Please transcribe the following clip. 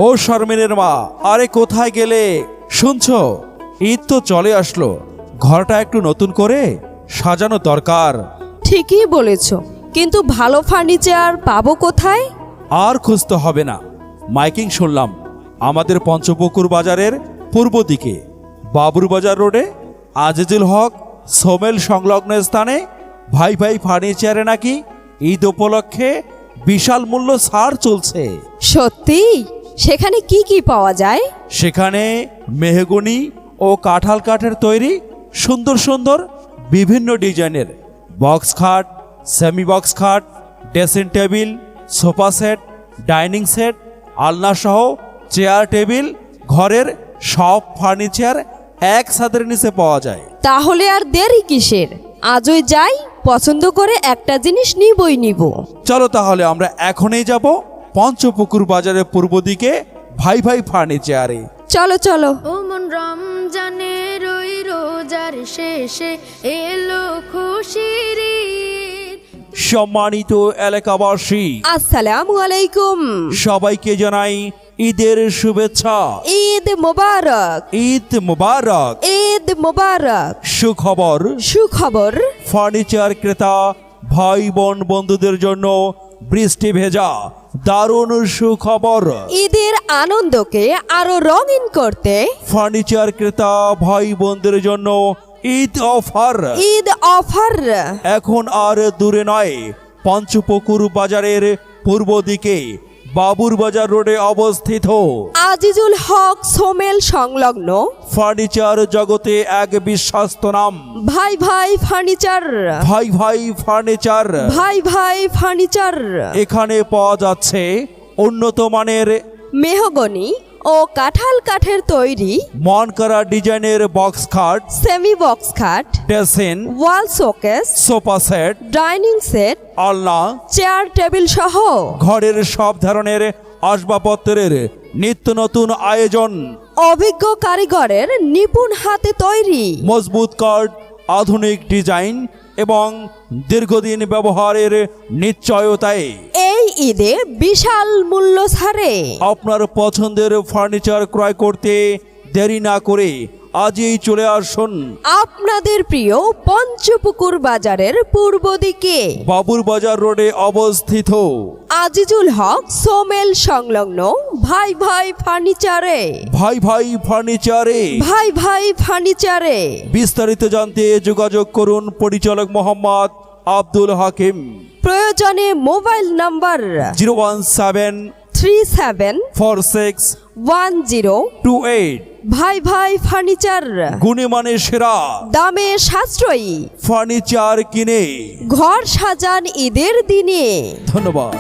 ও শারমিনের মা, আরে কোথায় গেলে? শুনছো, ঈদ তো চলে আসলো, ঘরটা একটু নতুন করে সাজানো দরকার। ঠিকই বলেছ, কিন্তু ভালো ফার্নিচার পাবো কোথায়? আর খুঁজতে হবে না, মাইকিং শুনলাম আমাদের পঞ্চপুকুর বাজারের পূর্ব দিকে বাবুর বাজার রোডে আজিজুল হক সোমেল সংলগ্ন স্থানে ভাই ভাই ফার্নিচারে নাকি ঈদ উপলক্ষে বিশাল মূল্য ছাড় চলছে। সত্যি? সেখানে কি কি পাওয়া যায়? সেখানে মেহগনি ও কাঁঠাল কাঠের তৈরি সুন্দর সুন্দর বিভিন্ন ডিজাইনের বক্স খাট, সেমি বক্স খাট, dressing table, sofa set, dining set, আলনা সহ চেয়ার টেবিল, ঘরের সব ফার্নিচার এক ছাদের নিচে পাওয়া যায়। তাহলে আর দেরি কিসের? আজই যাই, পছন্দ করে একটা জিনিস নিবই নিব। চলো তাহলে আমরা এখনই যাব পঞ্চপুকুর বাজারের পূর্ব দিকে ভাই ভাই ফার্নিচারে। চলো চলো। ওমন রমজানের ওই রোজার শেষে এলো খুশির ঈদ। সম্মানিত এলাকাবাসী, আসসালামু আলাইকুম। সবাইকে জানাই ঈদের শুভেচ্ছা। ঈদ মোবারক। ঈদ মুবারক। ঈদ মোবারক। সুখবর, সুখবর। ফার্নিচার ক্রেতা ভাই বোন বন্ধুদের জন্য বৃষ্টি ভেজা দারুণ সুখবর। ঈদের আনন্দকে আরো রঙিন করতে ফার্নিচার ক্রেতা ভাই বোনদের জন্য ঈদ অফার। ঈদ অফার। এখন আর দূরে নয়, পঞ্চপুকুর বাজারের পূর্ব দিকে বাবুর বাজার রোডে অবস্থিত আজিজুল হক সোমেল সংলগ্ন ফার্নিচার জগতে এক বিশ্বস্ত নাম ভাই ভাই ফার্নিচার। ভাই ভাই ফার্নিচার। ভাই ভাই ফার্নিচার। এখানে পাওয়া যাচ্ছে উন্নত মানের মেহগনি ও কাঁঠাল কাঠের তৈরি মন করা ডিজাইনের বক্স খাট, সেমি বক্স খাট, ড্রেসিং, ওয়াল showcase, sofa set, dining set, আলনা, চেয়ার টেবিল সহ ঘরের সব ধরনের আসবাবপত্রের নিত্য নতুন আয়োজন, অভিজ্ঞ কারিগরের নিপুণ হাতে তৈরি, মজবুত কাঠ, আধুনিক ডিজাইন এবং দীর্ঘদিন ব্যবহারের নিশ্চয়তায় এই ঈদে বিশাল মূল্য ছাড়ে। আপনার পছন্দের ফার্নিচার ক্রয় করতে দেরি না করে আজই চলে আসুন আপনাদের প্রিয় পঞ্চপুকুর বাজারের পূর্ব দিকে বাবুর বাজার রোডে অবস্থিত আজিজুল হক সোমেল সংলগ্ন ভাই ভাই ফার্নিচারে। ভাই ভাই ফার্নিচারে। ভাই ভাই ফার্নিচারে। বিস্তারিত জানতে যোগাযোগ করুন পরিচালক মোহাম্মদ আব্দুল হাকিম। প্রয়োজনে মোবাইল নাম্বার 017461028। ভাই ভাই ফার্নিচার। গুণমানে সেরা, দামে সাশ্রয়ী, ফার্নিচার কিনে ঘর সাজান ঈদের দিনে। ধন্যবাদ।